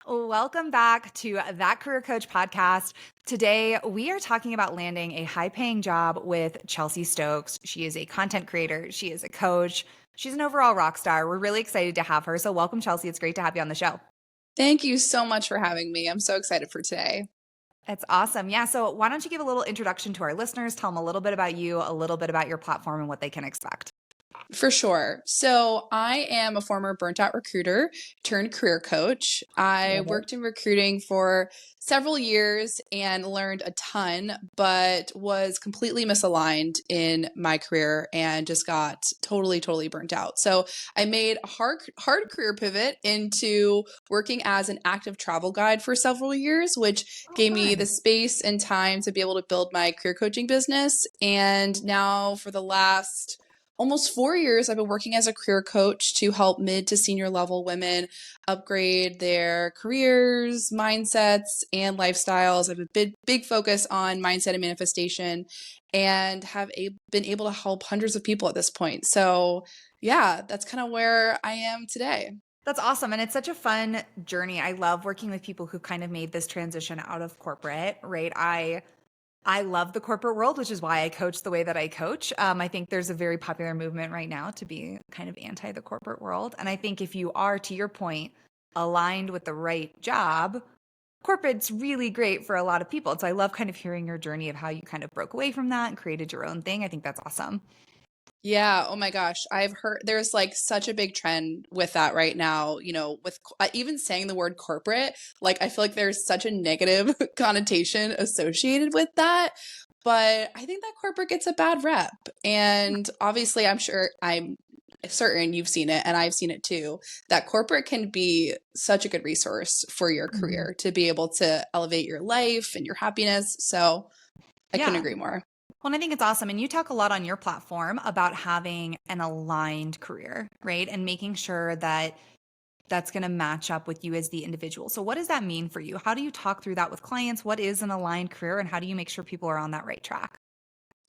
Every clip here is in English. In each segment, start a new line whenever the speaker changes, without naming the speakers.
Welcome back to That Career Coach podcast. Today, we are talking about landing a high paying job with Chelsea Stokes. She is a content creator, she is a coach, she's an overall rock star. We're really excited to have her. So, welcome, Chelsea. It's great to have you on the show.
Thank you so much for having me. I'm so excited for today.
It's awesome. Yeah. So, why don't you give a little introduction to our listeners? Tell them a little bit about you, a little bit about your platform, and what they can expect.
For sure. So I am a former burnt out recruiter turned career coach. I
Love it.
worked in recruiting for several years and learned a ton, but was completely misaligned in my career and just got totally burnt out. So I made a hard career pivot into working as an active travel guide for several years, which
Oh,
gave me
fun.
the space and time to be able to build my career coaching business. And now for the last almost 4 years, I've been working as a career coach to help mid to senior level women upgrade their careers, mindsets, and lifestyles. I have a big focus on mindset and manifestation and been able to help hundreds of people at this point. So, yeah, that's kind of where I am today.
That's awesome. And it's such a fun journey. I love working with people who kind of made this transition out of corporate, right? I love the corporate world, which is why I coach the way that I coach. I think there's a very popular movement right now to be kind of anti the corporate world. And I think if you are, to your point, aligned with the right job, corporate's really great for a lot of people. So I love kind of hearing your journey of how you kind of broke away from that and created your own thing. I think that's awesome.
Yeah, oh my gosh. I've heard there's like such a big trend with that right now, with even saying the word corporate, like I feel like there's such a negative connotation associated with that. But I think that corporate gets a bad rep. And obviously, I'm certain you've seen it and I've seen it too, that corporate can be such a good resource for your
Mhm.
career to be able to elevate your life and your happiness. So I couldn't
Yeah.
agree more.
Well, and I think it's awesome. And you talk a lot on your platform about having an aligned career, right? And making sure that that's going to match up with you as the individual. So, what does that mean for you? How do you talk through that with clients? What is an aligned career, and how do you make sure people are on that right track?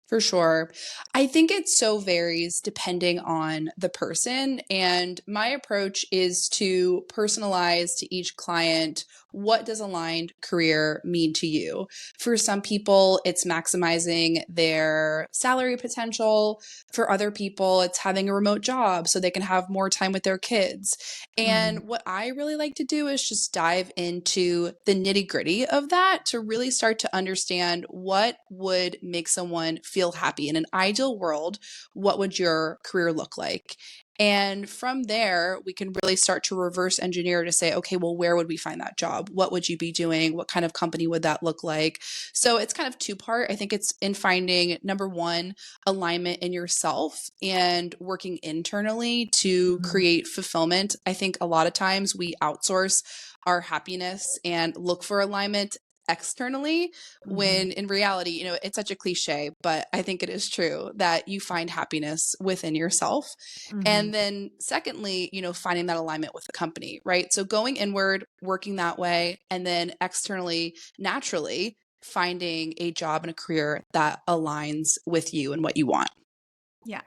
For sure. I think it so varies depending on the person. And my approach is to personalize to each client, what does aligned career mean to you? For some people, it's maximizing their salary potential. For other people, it's having a remote job so they can have more time with their kids.
Mhm.
And what I really like to do is just dive into the nitty gritty of that to really start to understand what would make someone feel happy. In an ideal world, what would your career look like? And from there, we can really start to reverse engineer to say, okay, well, where would we find that job? What would you be doing? What kind of company would that look like? So it's kind of two part. I think it's in finding number one, alignment in yourself and working internally to
Mhm.
create fulfillment. I think a lot of times we outsource our happiness and look for alignment externally
Mhm.
when in reality, it's such a cliche, but I think it is true that you find happiness within yourself.
Mhm.
And then secondly, finding that alignment with the company, right? So going inward, working that way, and then externally, naturally finding a job and a career that aligns with you and what you want.
Yeah.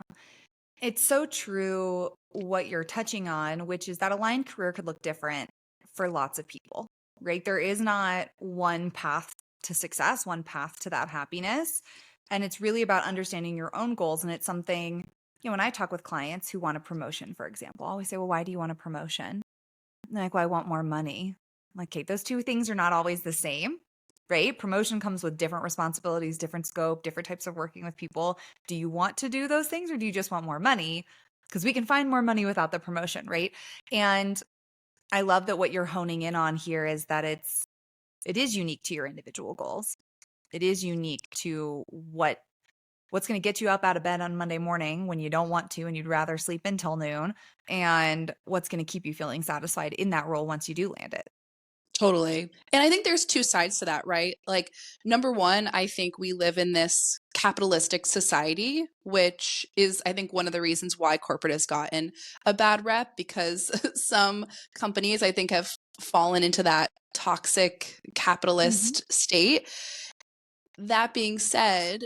It's so true what you're touching on, which is that aligned career could look different for lots of people, right? There is not one path to success, one path to that happiness. And it's really about understanding your own goals. And it's something, when I talk with clients who want a promotion, for example, I always say, well, why do you want a promotion? And they're like, well, I want more money. I'm like, okay, those two things are not always the same, right? Promotion comes with different responsibilities, different scope, different types of working with people. Do you want to do those things or do you just want more money? Because we can find more money without the promotion, right? And I love that what you're honing in on here is that it is unique to your individual goals. It is unique to what's going to get you up out of bed on Monday morning when you don't want to and you'd rather sleep until noon, and what's going to keep you feeling satisfied in that role once you do land it.
Totally. And I think there's two sides to that, right? Like, number one, I think we live in this capitalistic society, which is, I think, one of the reasons why corporate has gotten a bad rep because some companies, I think, have fallen into that toxic
Mhm.
capitalist state. That being said,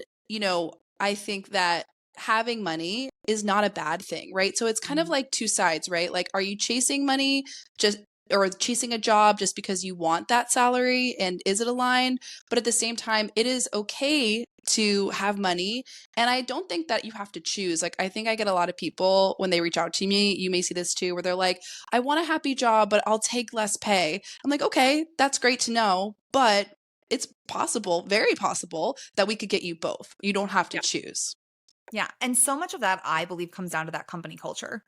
I think that having money is not a bad thing, right? So it's kind of
Mhm.
like two sides, right? Like, are you chasing money just or chasing a job just because you want that salary, and is it aligned? But at the same time, it is okay to have money. And I don't think that you have to choose. Like, I think I get a lot of people when they reach out to me, you may see this too, where they're like, I want a happy job, but I'll take less pay. I'm like, okay, that's great to know. But it's possible, very possible, that we could get you both. You don't have to
Yeah.
choose.
Yeah. And so much of that, I believe, comes down to that company culture,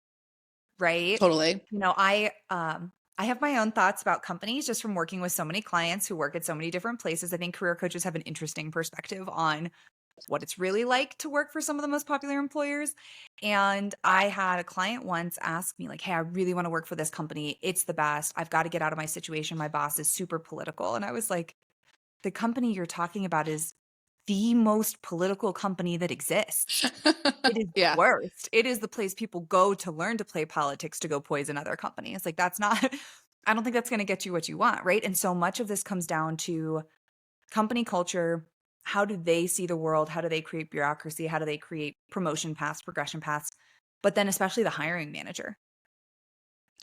right?
Totally.
You know, I have my own thoughts about companies just from working with so many clients who work at so many different places. I think career coaches have an interesting perspective on what it's really like to work for some of the most popular employers. And I had a client once ask me, like, hey, I really want to work for this company. It's the best. I've got to get out of my situation. My boss is super political. And I was like, the company you're talking about is the most political company that exists. It is the
Yeah,
worst. It is the place people go to learn to play politics to go poison other companies. Like, that's not, I don't think that's going to get you what you want. Right. And so much of this comes down to company culture. How do they see the world? How do they create bureaucracy? How do they create promotion paths, progression paths? But then, especially the hiring manager,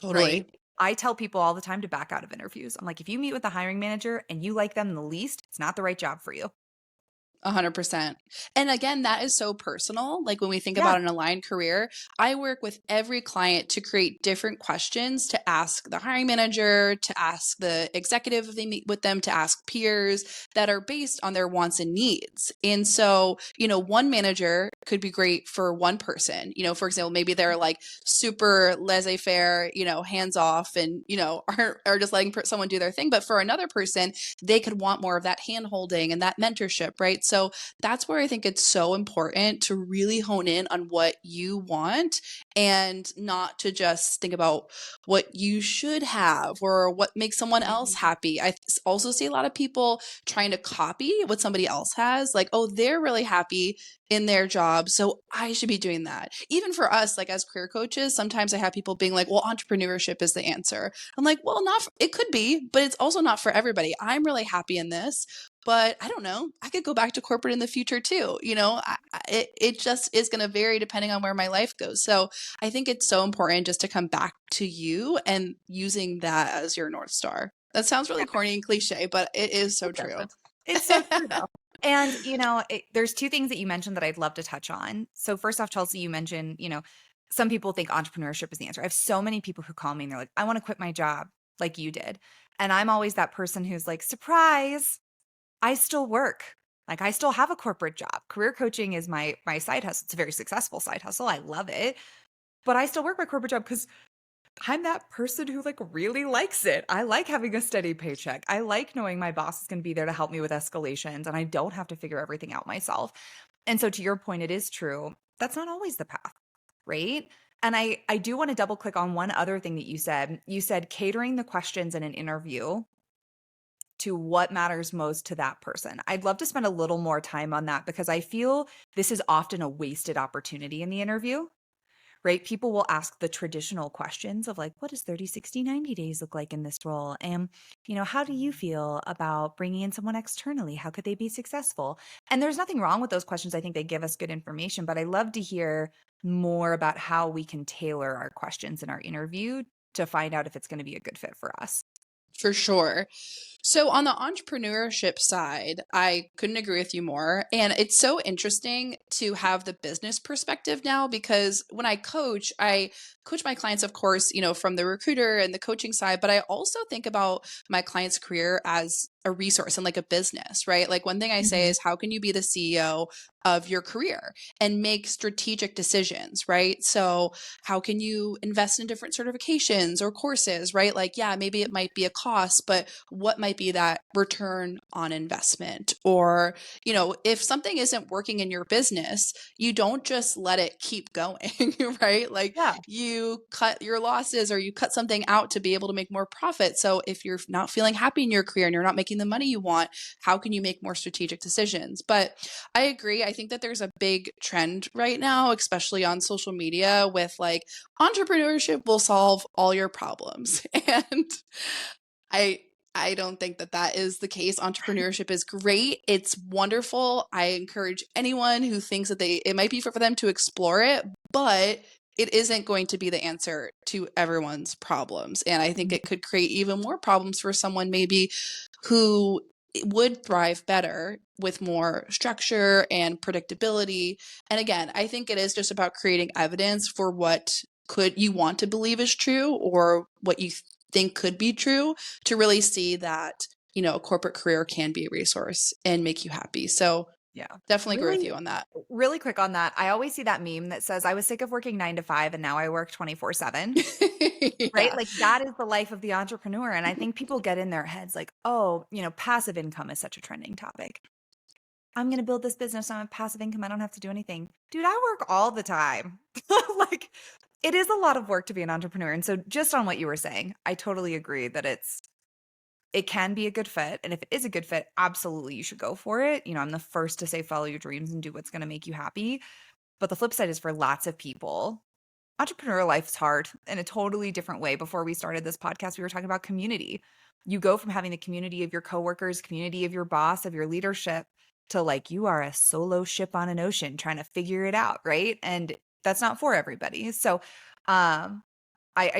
right?
totally.
I tell people all the time to back out of interviews. I'm like, if you meet with the hiring manager and you like them the least, it's not the right job for you.
100%. And again, that is so personal. Like when we think
Yeah.
about an aligned career, I work with every client to create different questions to ask the hiring manager, to ask the executive if they meet with them, to ask peers that are based on their wants and needs. And so, one manager could be great for one person. For example, maybe they're like super laissez faire, hands off and, are just letting someone do their thing. But for another person, they could want more of that hand holding and that mentorship, right? So that's where I think it's so important to really hone in on what you want and not to just think about what you should have or what makes someone else
Mhm.
happy. I also see a lot of people trying to copy what somebody else has, like, oh, they're really happy in their job, so I should be doing that. Even for us, like as career coaches, sometimes I have people being like, well, entrepreneurship is the answer. I'm like, well, it could be, but it's also not for everybody. I'm really happy in this, but I don't know. I could go back to corporate in the future too. It just is going to vary depending on where my life goes. So I think it's so important just to come back to you and using that as your North Star. That sounds really corny and cliche, but it is so
It
true.
doesn't. It's so true though. And, there's two things that you mentioned that I'd love to touch on. So first off, Chelsea, you mentioned, some people think entrepreneurship is the answer. I have so many people who call me and they're like, I want to quit my job like you did. And I'm always that person who's like, surprise, I still work. Like I still have a corporate job. Career coaching is my side hustle. It's a very successful side hustle. I love it. But I still work my corporate job because I'm that person who like really likes it. I like having a steady paycheck. I like knowing my boss is going to be there to help me with escalations and I don't have to figure everything out myself. And so to your point, it is true. That's not always the path, right? And I do want to double click on one other thing that you said. You said catering the questions in an interview to what matters most to that person. I'd love to spend a little more time on that because I feel this is often a wasted opportunity in the interview, right? People will ask the traditional questions of like, what does 30, 60, 90 days look like in this role? And, how do you feel about bringing in someone externally? How could they be successful? And there's nothing wrong with those questions. I think they give us good information, but I love to hear more about how we can tailor our questions in our interview to find out if it's going to be a good fit for us.
For sure. So on the entrepreneurship side, I couldn't agree with you more. And it's so interesting to have the business perspective now because when I coach my clients, of course, from the recruiter and the coaching side, but I also think about my client's career as a resource and like a business, right? Like one thing I say
Mhm.
is how can you be the CEO of your career and make strategic decisions, right? So how can you invest in different certifications or courses, right? Like, yeah, maybe it might be a cost, but what might be that return on investment? Or, if something isn't working in your business, you don't just let it keep going, right? Like
Yeah.
you cut your losses or you cut something out to be able to make more profit. So if you're not feeling happy in your career and you're not making the money you want, how can you make more strategic decisions? But I agree. I think that there's a big trend right now, especially on social media, with like entrepreneurship will solve all your problems. And I I don't think that that is the case. Entrepreneurship is great. It's wonderful. I encourage anyone who thinks that it might be for them to explore it, but it isn't going to be the answer to everyone's problems. And I think it could create even more problems for someone maybe who would thrive better with more structure and predictability. And again, I think it is just about creating evidence for what could you want to believe is true or what you think could be true to really see that, a corporate career can be a resource and make you happy. So
Yeah.
definitely agree with
Really,
you on that.
really quick on that. I always see that meme that says, I was sick of working 9 to 5 and now I work 24/7. Right?
Yeah.
Like that is the life of the entrepreneur. And I think people get in their heads like, oh, passive income is such a trending topic. I'm going to build this business on passive income. I don't have to do anything. Dude, I work all the time. Like it is a lot of work to be an entrepreneur. And so just on what you were saying, I totally agree that it can be a good fit. And if it is a good fit, absolutely you should go for it. I'm the first to say follow your dreams and do what's going to make you happy. But the flip side is for lots of people, entrepreneurial life is hard in a totally different way. Before we started this podcast, we were talking about community. You go from having the community of your coworkers, community of your boss, of your leadership, to like you are a solo ship on an ocean trying to figure it out, right? And that's not for everybody. So I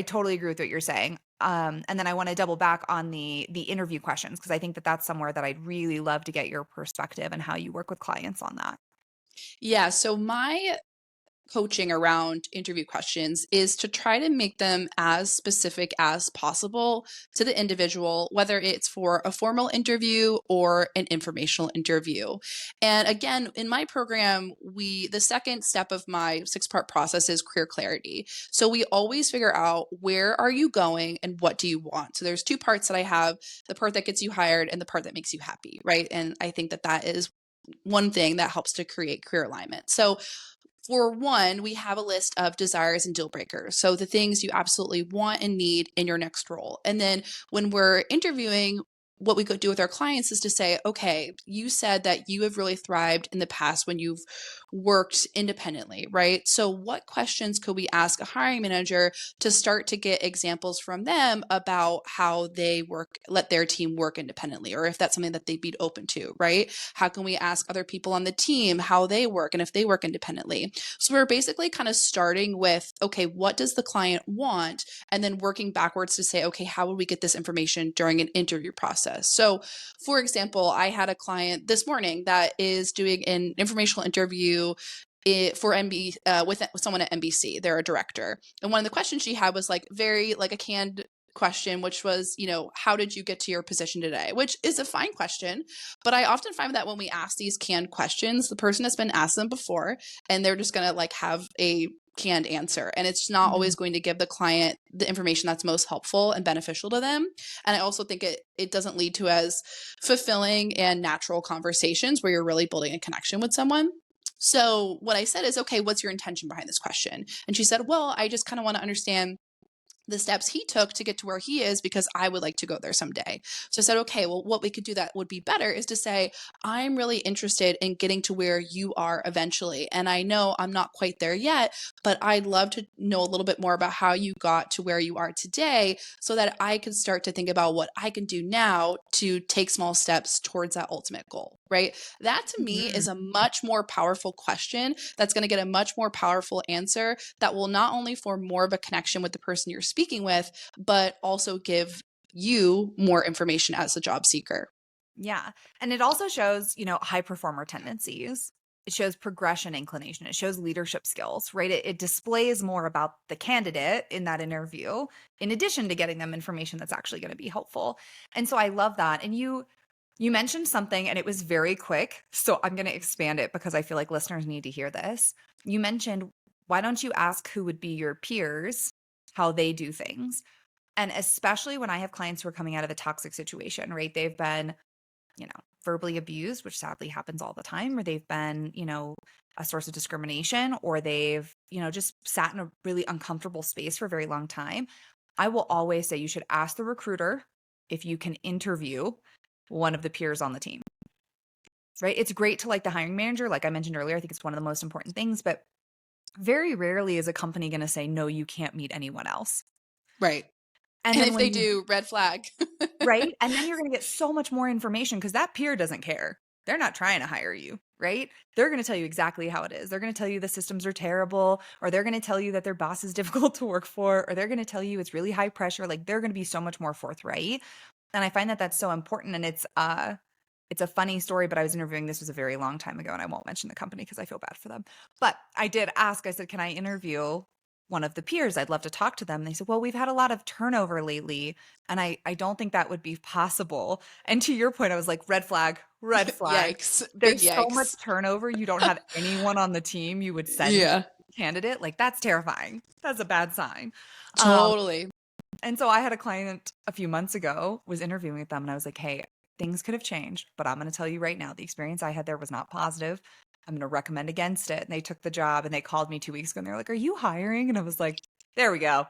totally agree with what you're saying. And then I want to double back on the interview questions because I think that that's somewhere that I'd really love to get your perspective and how you work with clients on that.
Yeah. So my coaching around interview questions is to try to make them as specific as possible to the individual, whether it's for a formal interview or an informational interview. And again, in my program, the second step of my 6-part process is career clarity. So we always figure out where are you going and what do you want. So there's 2 parts that I have, the part that gets you hired and the part that makes you happy, right? And I think that that is one thing that helps to create career alignment. So for one, we have a list of desires and deal breakers. So the things you absolutely want and need in your next role. And then when we're interviewing, what we could do with our clients is to say, okay, you said that you have really thrived in the past when you've worked independently, right? So what questions could we ask a hiring manager to start to get examples from them about how they let their team work independently, or if that's something that they'd be open to, right? How can we ask other people on the team how they work and if they work independently? So we're basically kind of starting with, okay, what does the client want? And then working backwards to say, okay, how would we get this information during an interview process? So for example, I had a client this morning that is doing an informational interview with someone at NBC. They're a director. And one of the questions she had was like very like a canned question, which was, how did you get to your position today? Which is a fine question. But I often find that when we ask these canned questions, the person has been asked them before and they're just going to like have a canned answer. And it's not
Mhm.
always going to give the client the information that's most helpful and beneficial to them. And I also think it doesn't lead to as fulfilling and natural conversations where you're really building a connection with someone. So what I said is, okay, what's your intention behind this question? And she said, well, I just kind of want to understand the steps he took to get to where he is because I would like to go there someday. So I said, okay, well, what we could do that would be better is to say, I'm really interested in getting to where you are eventually. And I know I'm not quite there yet, but I'd love to know a little bit more about how you got to where you are today so that I can start to think about what I can do now to take small steps towards that ultimate goal, right? That to me
Mhm.
is a much more powerful question that's going to get a much more powerful answer that will not only form more of a connection with the person you're speaking with, but also give you more information as a job seeker.
Yeah. And it also shows, high performer tendencies. It shows progression inclination. It shows leadership skills, right? It displays more about the candidate in that interview, in addition to getting them information that's actually going to be helpful. And so I love that. And you mentioned something and it was very quick. So I'm going to expand it because I feel like listeners need to hear this. You mentioned, why don't you ask who would be your peers, how they do things? And especially when I have clients who are coming out of a toxic situation, right? They've been verbally abused, which sadly happens all the time, or they've been, a source of discrimination, or they've, just sat in a really uncomfortable space for a very long time. I will always say you should ask the recruiter if you can interview one of the peers on the team, right? It's great to like the hiring manager. Like I mentioned earlier, I think it's one of the most important things, but very rarely is a company going to say, no, you can't meet anyone else.
Right.
And
And
then
if they
when you
do, red flag.
right? And then you're going to get so much more information because that peer doesn't care. They're not trying to hire you. right? They're going to tell you exactly how it is. They're going to tell you the systems are terrible, or they're going to tell you that their boss is difficult to work for, or they're going to tell you it's really high pressure. Like they're going to be so much more forthright. And I find that that's so important. And it's a funny story, but I was interviewing, this was a very long time ago, and I won't mention the company because I feel bad for them. But I did ask, I said, can I interview one of the peers? I'd love to talk to them. And they said, well, we've had a lot of turnover lately, and I don't think that would be possible. And to your point, I was like, red flag, red flag.
Yikes. Big
There's so much
yikes.
turnover. You don't have anyone on the team you would send to
Yeah,
the candidate. Like that's terrifying. That's a bad sign. Um,
totally.
and so I had a client a few months ago, was interviewing with them, and I was like, hey, things could have changed, but I'm going to tell you right now, the experience I had there was not positive. I'm going to recommend against it. And they took the job and they called me 2 weeks ago and they're like, are you hiring? And I was like, there we go.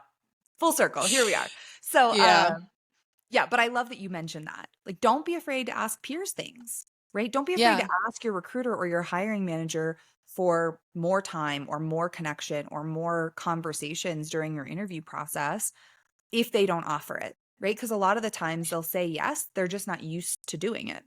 Full circle. Here we are. So,
Yeah,
yeah, but I love that you mentioned that. Like, don't be afraid to ask peers things, right? Don't be afraid to
yeah.
ask your recruiter or your hiring manager for more time or more connection or more conversations during your interview process if they don't offer it, right? Because a lot of the times they'll say yes, they're just not used to doing it.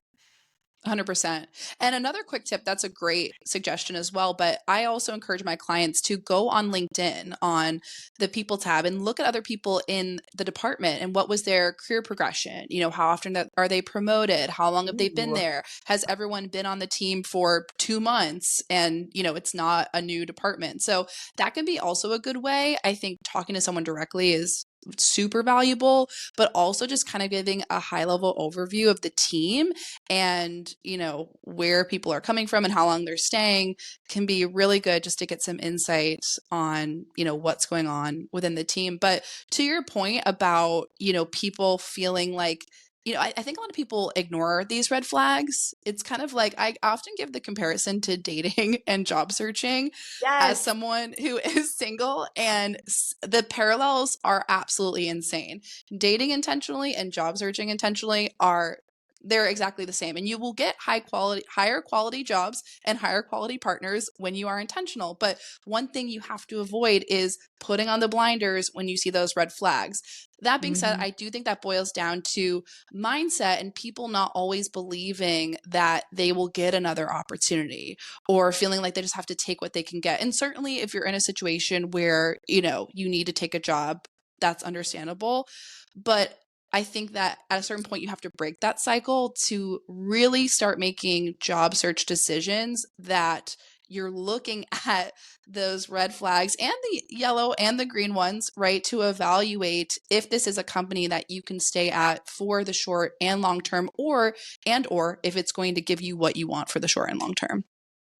100%. And another quick tip, that's a great suggestion as well. But I also encourage my clients to go on LinkedIn on the people tab and look at other people in the department and what was their career progression. You know, how often that are they promoted? How long have they been
Ooh,
there? Has everyone been on the team for 2 months? And, you know, it's not a new department. So that can be also a good way. I think talking to someone directly is super valuable, but also just kind of giving a high level overview of the team and you know where people are coming from and how long they're staying can be really good just to get some insight on you know what's going on within the team. But to your point about you know people feeling like you know I think a lot of people ignore these red flags. It's kind of like I often give the comparison to dating and job searching as
yes.
someone who is single, and the parallels are absolutely insane. Dating intentionally and job searching intentionally are they're exactly the same, and you will get higher quality jobs and higher quality partners when you are intentional. But one thing you have to avoid is putting on the blinders when you see those red flags. That being said,
Mhm.
I do think that boils down to mindset and people not always believing that they will get another opportunity or feeling like they just have to take what they can get. And certainly if you're in a situation where, you know, you need to take a job, that's understandable. But I think that at a certain point, you have to break that cycle to really start making job search decisions that you're looking at those red flags and the yellow and the green ones, right? To evaluate if this is a company that you can stay at for the short and long term, or if it's going to give you what you want for the short and long term.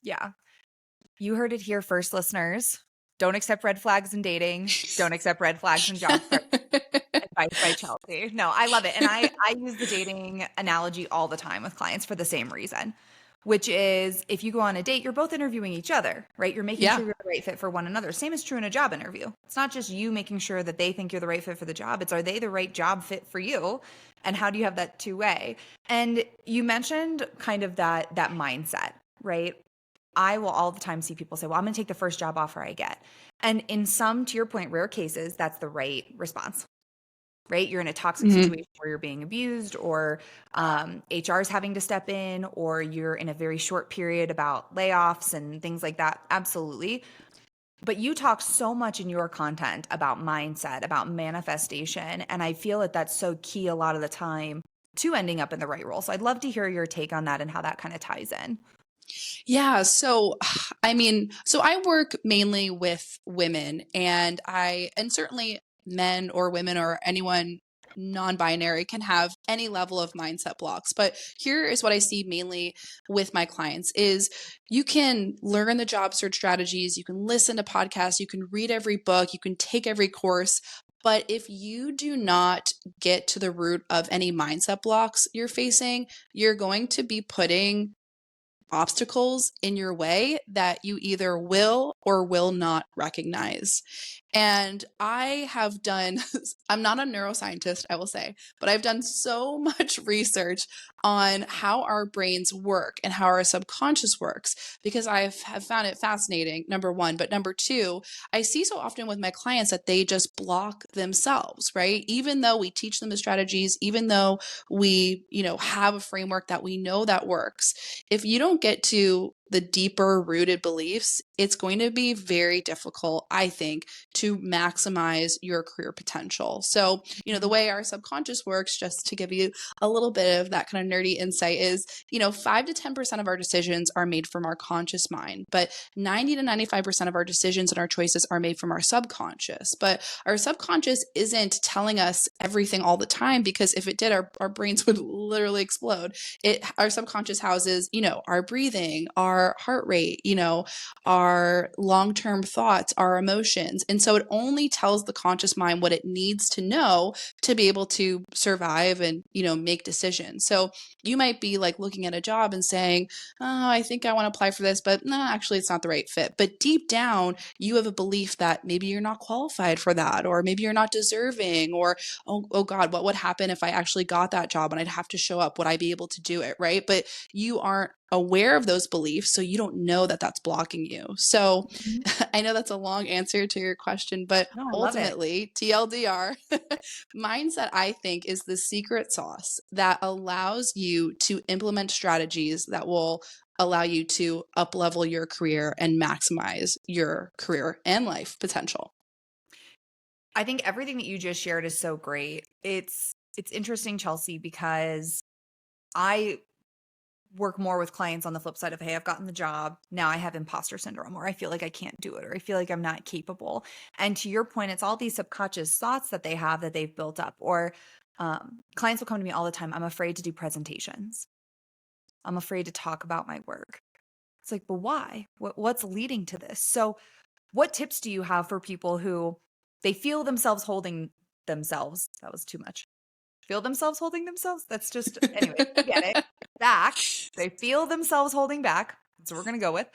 Yeah. You heard it here first, listeners. Don't accept red flags in dating. Don't accept red flags in job search. Advice by Chelsea. No, I love it. And I use the dating analogy all the time with clients for the same reason, which is if you go on a date, you're both interviewing each other, right? You're making
Yeah.
sure you're the right fit for one another. Same is true in a job interview. It's not just you making sure that they think you're the right fit for the job. It's are they the right job fit for you? And how do you have that two-way? And you mentioned kind of that mindset, right? I will all the time see people say, well, I'm going to take the first job offer I get. And in some, to your point, rare cases, that's the right response, right? You're in a toxic
Mhm.
situation where you're being abused, or HR is having to step in, or you're in a very short period about layoffs and things like that. Absolutely. But you talk so much in your content about mindset, about manifestation. And I feel that that's so key a lot of the time to ending up in the right role. So I'd love to hear your take on that and how that kind of ties in.
Yeah, so I mean, so I work mainly with women and certainly men or women or anyone non-binary can have any level of mindset blocks. But here is what I see mainly with my clients is you can learn the job search strategies, you can listen to podcasts, you can read every book, you can take every course. But if you do not get to the root of any mindset blocks you're facing, you're going to be putting obstacles in your way that you either will or will not recognize. And I have done, I'm not a neuroscientist, I will say, but I've done so much research on how our brains work and how our subconscious works because have found it fascinating, number one. But number two, I see so often with my clients that they just block themselves, right? Even though we teach them the strategies, even though we, you know, have a framework that we know that works, if you don't get to the deeper rooted beliefs, it's going to be very difficult, I think, to maximize your career potential. So, the
Mhm.
way our subconscious works, just to give you a little bit of that kind of nerdy insight, is, 5 to 10% of our decisions are made from our conscious mind, but 90 to 95% of our decisions and our choices are made from our subconscious. But our subconscious isn't telling us everything all the time, because if it did, our brains would literally explode. Our subconscious houses, our breathing, our heart rate, our long-term thoughts, our emotions. And so it only tells the conscious mind what it needs to know to be able to survive and, make decisions. So you might be like looking at a job and saying, oh, I think I want to apply for this, but no, actually it's not the right fit. But deep down, you have a belief that maybe you're not qualified for that, or maybe you're not deserving, or, oh God, what would happen if I actually got that job and I'd have to show up? Would I be able to do it? Right. But you aren't aware of those beliefs, so you don't know that that's blocking you. So
Mhm.
I know that's a long answer to your question, but
No, I love it.
ultimately, TLDR, mindset, I think, is the secret sauce that allows you to implement strategies that will allow you to up level your career and maximize your career and life potential.
I think everything that you just shared is so great. It's interesting, Chelsea, because I work more with clients on the flip side of, hey, I've gotten the job. Now I have imposter syndrome, or I feel like I can't do it, or I feel like I'm not capable. And to your point, it's all these subconscious thoughts that they have that they've built up. Or clients will come to me all the time. I'm afraid to do presentations. I'm afraid to talk about my work. It's like, but why? What's leading to this? So, what tips do you have for people who they feel themselves holding themselves? That was too much. Feel themselves holding themselves? That's just, anyway, you get it. Back. They feel themselves holding back. That's what we're going to go with.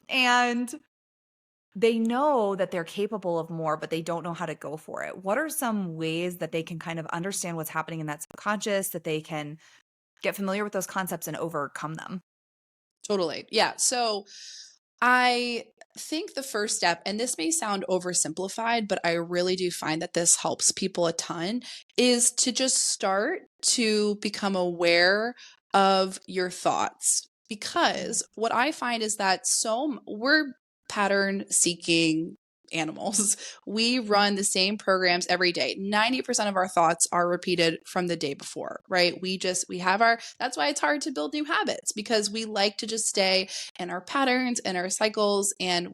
And they know that they're capable of more, but they don't know how to go for it. What are some ways that they can kind of understand what's happening in that subconscious, that they can get familiar with those concepts and overcome them?
Totally. Yeah. So I think the first step, and this may sound oversimplified, but I really do find that this helps people a ton, is to just start to become aware of your thoughts.
Mm.
Because what I find is that we're pattern seeking animals. We run the same programs every day. 90% of our thoughts are repeated from the day before, right? We have that's why it's hard to build new habits, because we like to just stay and our patterns and our cycles, and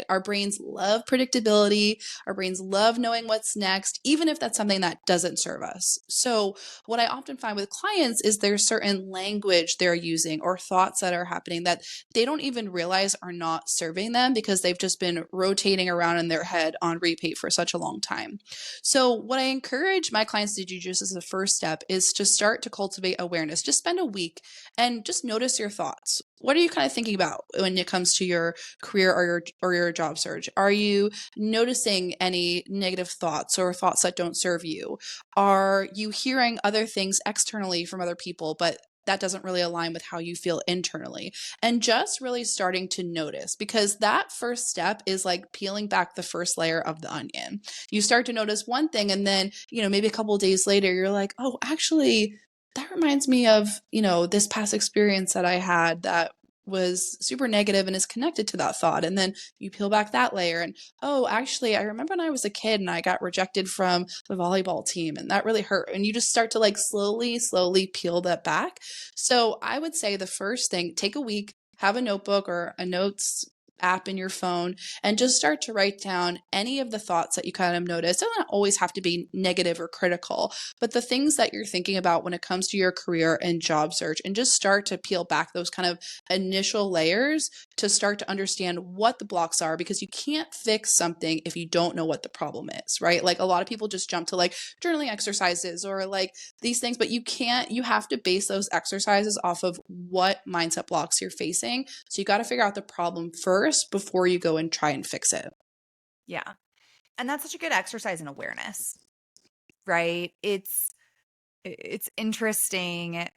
our brains love predictability. Our brains love knowing what's next, even if that's something that doesn't serve us. So what I often find with clients is there's certain language they're using or thoughts that are happening that they don't even realize are not serving them, because they've just been rotating around in their head on repeat for such a long time. So what I encourage my clients to do, just as a first step, is to start to cultivate awareness. Just spend a week and just notice your thoughts. What are you kind of thinking about when it comes to your career or your job search? Are you noticing any negative thoughts or thoughts that don't serve you? Are you hearing other things externally from other people, but that doesn't really align with how you feel internally? And just really starting to notice, because that first step is like peeling back the first layer of the onion. You start to notice one thing, and then, maybe a couple of days later, you're like, oh, actually, that reminds me of, this past experience that I had that was super negative and is connected to that thought. And then you peel back that layer, and oh, actually, I remember when I was a kid and I got rejected from the volleyball team, and that really hurt. And you just start to like slowly peel that back. So I would say the first thing, take a week, have a notebook or a notes app in your phone, and just start to write down any of the thoughts that you kind of notice. It doesn't always have to be negative or critical, but the things that you're thinking about when it comes to your career and job search, and just start to peel back those kind of initial layers to start to understand what the blocks are, because you can't fix something if you don't know what the problem is, right? Like a lot of people just jump to like journaling exercises or like these things, but you have to base those exercises off of what mindset blocks you're facing. So you got to figure out the problem first before you go and try and fix it.
Yeah. And that's such a good exercise in awareness, right? It's interesting.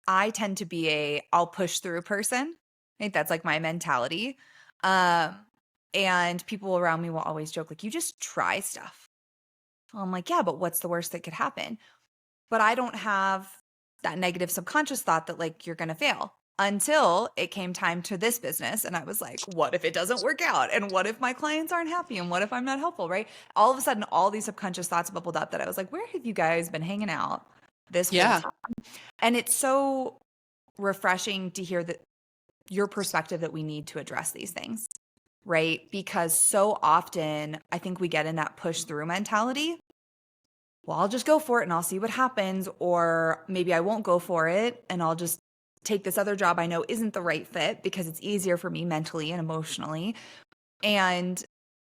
I tend to be I'll push through person. I think that's like my mentality. Um, and people around me will always joke, like, you just try stuff. I'm like, yeah, but what's the worst that could happen? But I don't have that negative subconscious thought that like you're gonna fail. until it came time to this business. And I was like, what if it doesn't work out? And what if my clients aren't happy? And what if I'm not helpful? Right. All of a sudden, all these subconscious thoughts bubbled up that I was like, where have you guys been hanging out this whole
Yeah.
time? And it's so refreshing to hear that your perspective that we need to address these things, right? Because so often I think we get in that push through mentality. Well, I'll just go for it and I'll see what happens. Or maybe I won't go for it and I'll just take this other job I know isn't the right fit because it's easier for me mentally and emotionally. And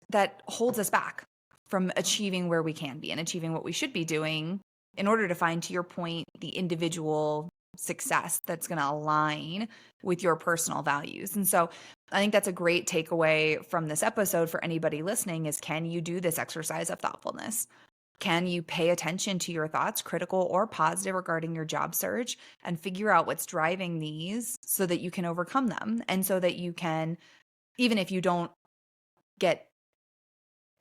that holds us back from achieving where we can be and achieving what we should be doing in order to find, to your point, the individual success that's going to align with your personal values. And so I think that's a great takeaway from this episode for anybody listening is, can you do this exercise of thoughtfulness? Can you pay attention to your thoughts, critical or positive, regarding your job search and figure out what's driving these so that you can overcome them, and so that you can, even if you don't get,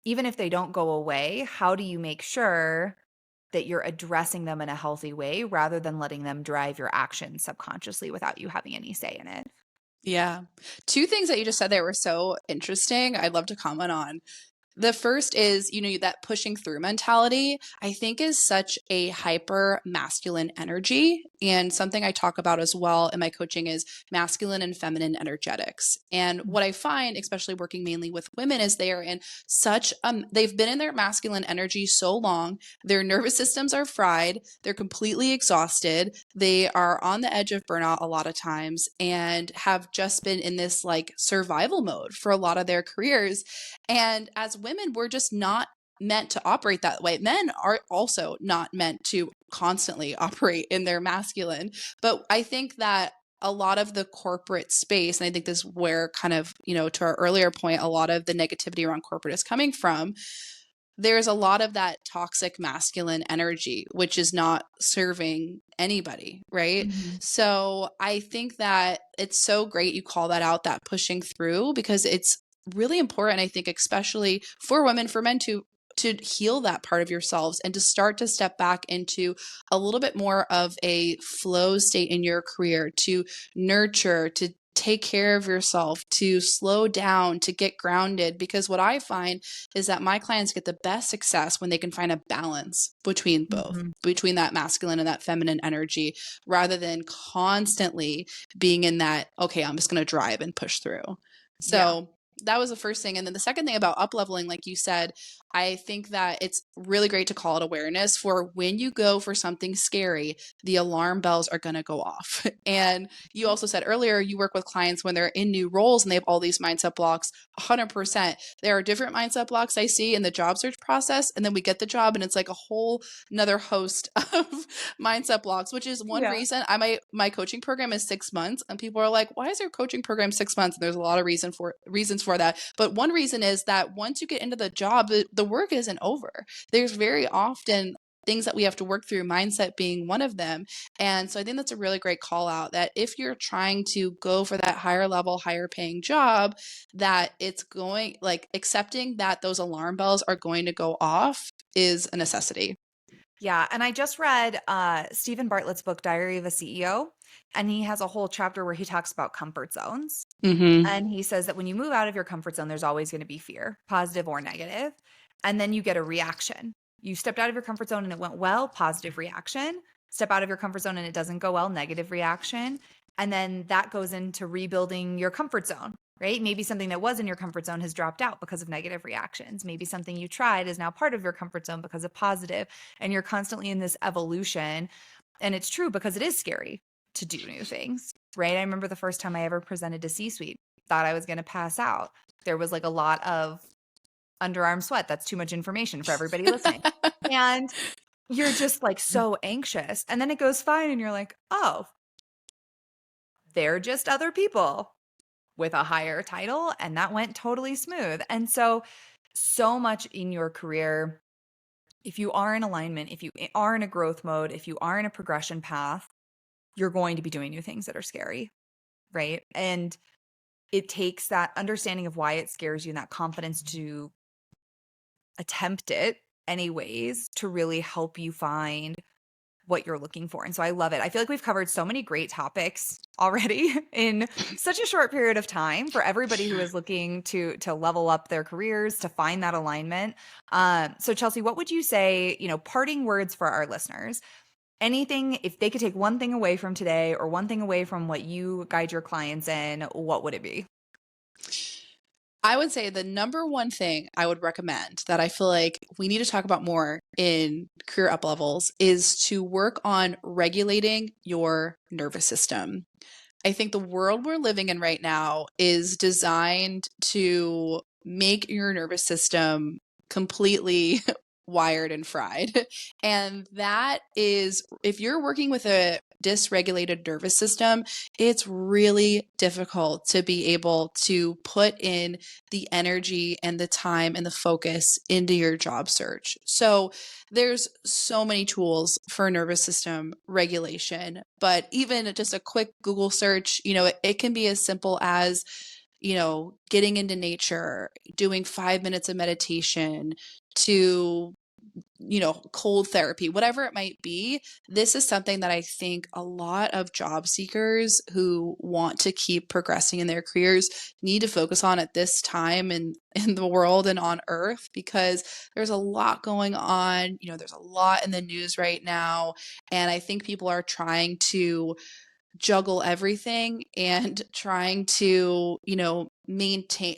even if they don't go away, how do you make sure that you're addressing them in a healthy way rather than letting them drive your actions subconsciously without you having any say in it?
Yeah. Two things that you just said there were so interesting. I'd love to comment on. The first is, that pushing through mentality, I think is such a hyper masculine energy. And something I talk about as well in my coaching is masculine and feminine energetics. And what I find, especially working mainly with women, is they are in such, they've been in their masculine energy so long, their nervous systems are fried, they're completely exhausted, they are on the edge of burnout a lot of times, and have just been in this like survival mode for a lot of their careers. And as women, we're just not meant to operate that way. Men are also not meant to constantly operate in their masculine. But I think that a lot of the corporate space, and I think this is where kind of, to our earlier point, a lot of the negativity around corporate is coming from. There's a lot of that toxic masculine energy, which is not serving anybody, right?
Mhm.
So I think that it's so great you call that out, that pushing through, because it's really important, I think, especially for women, for men to heal that part of yourselves and to start to step back into a little bit more of a flow state in your career, to nurture, to take care of yourself, to slow down, to get grounded. Because what I find is that my clients get the best success when they can find a balance between both,
Mhm.
between that masculine and that feminine energy, rather than constantly being in that, okay, I'm just going to drive and push through.
Yeah.
So that was the first thing. And then the second thing about up leveling, like you said, I think that it's really great to call it awareness for when you go for something scary, the alarm bells are going to go off. And you also said earlier, you work with clients when they're in new roles and they have all these mindset blocks. 100%. There are different mindset blocks I see in the job search process. And then we get the job and it's like a whole another host of mindset blocks, which is one
Yeah.
reason my coaching program is 6 months. And people are like, why is your coaching program 6 months? And there's a lot of reasons for that. But one reason is that once you get into the job, the work isn't over. There's very often things that we have to work through, mindset being one of them. And so I think that's a really great call out, that if you're trying to go for that higher level, higher paying job, that it's going, like, accepting that those alarm bells are going to go off is a necessity.
Yeah. And I just read Stephen Bartlett's book, Diary of a CEO, and he has a whole chapter where he talks about comfort zones.
Mm-hmm.
And he says that when you move out of your comfort zone, there's always going to be fear, positive or negative. And then you get a reaction. You stepped out of your comfort zone and it went well, positive reaction. Step out of your comfort zone and it doesn't go well, negative reaction. And then that goes into rebuilding your comfort zone, right? Maybe something that was in your comfort zone has dropped out because of negative reactions. Maybe something you tried is now part of your comfort zone because of positive. And you're constantly in this evolution. And it's true because it is scary to do new things, right? I remember the first time I ever presented to C-suite, thought I was going to pass out. There was like a lot of underarm sweat. That's too much information for everybody listening. And you're just like so anxious. And then it goes fine. And you're like, oh, they're just other people with a higher title. And that went totally smooth. And so, so much in your career, if you are in alignment, if you are in a growth mode, if you are in a progression path, you're going to be doing new things that are scary, right? And it takes that understanding of why it scares you and that confidence to attempt it anyways to really help you find what you're looking for. And so I love it. I feel like we've covered so many great topics already in such a short period of time for everybody who is looking to level up their careers, to find that alignment. So Chelsea, what would you say, parting words for our listeners? Anything, if they could take one thing away from today or one thing away from what you guide your clients in, what would it be?
I would say the number one thing I would recommend that I feel like we need to talk about more in career up levels is to work on regulating your nervous system. I think the world we're living in right now is designed to make your nervous system completely wired and fried. And that is, if you're working with a dysregulated nervous system, it's really difficult to be able to put in the energy and the time and the focus into your job search. So there's so many tools for nervous system regulation, but even just a quick Google search, it can be as simple as getting into nature, doing 5 minutes of meditation, to cold therapy, whatever it might be. This is something that I think a lot of job seekers who want to keep progressing in their careers need to focus on at this time in the world and on earth, because there's a lot going on. There's a lot in the news right now. And I think people are trying to juggle everything and trying to,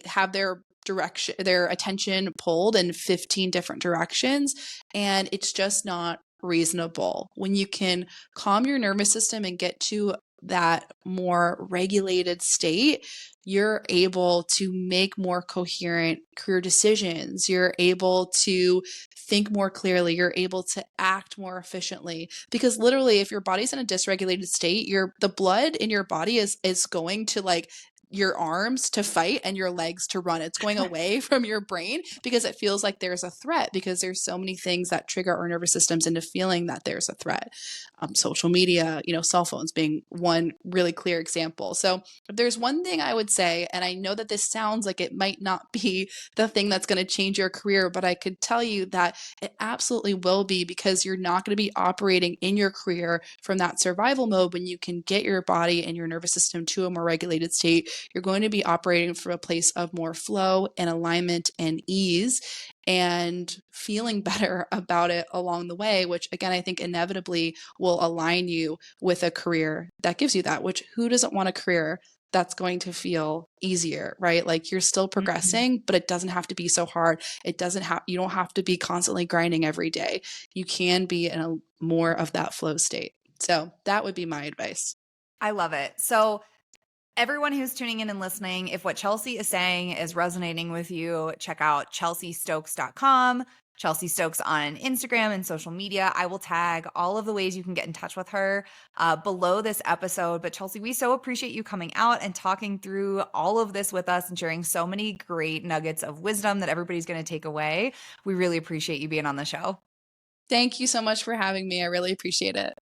have their attention pulled in 15 different directions. And it's just not reasonable. When you can calm your nervous system and get to that more regulated state, you're able to make more coherent career decisions. You're able to think more clearly. You're able to act more efficiently, because literally, if your body's in a dysregulated state, the blood in your body is going to like your arms to fight and your legs to run. It's going away from your brain because it feels like there's a threat, because there's so many things that trigger our nervous systems into feeling that there's a threat. Social media, cell phones being one really clear example. So if there's one thing I would say, and I know that this sounds like it might not be the thing that's going to change your career, but I could tell you that it absolutely will be, because you're not going to be operating in your career from that survival mode. When you can get your body and your nervous system to a more regulated state, you're going to be operating from a place of more flow and alignment and ease, and feeling better about it along the way, which again, I think inevitably will align you with a career that gives you that, which who doesn't want a career that's going to feel easier, right? Like you're still progressing, but it doesn't have to be so hard. You don't have to be constantly grinding every day. You can be in a more of that flow state. So that would be my advice.
I love it. So everyone who's tuning in and listening, if what Chelsea is saying is resonating with you, check out chelseastokes.com, Chelsea Stokes on Instagram and social media. I will tag all of the ways you can get in touch with her below this episode. But Chelsea, we so appreciate you coming out and talking through all of this with us and sharing so many great nuggets of wisdom that everybody's going to take away. We really appreciate you being on the show.
Thank you so much for having me. I really appreciate it.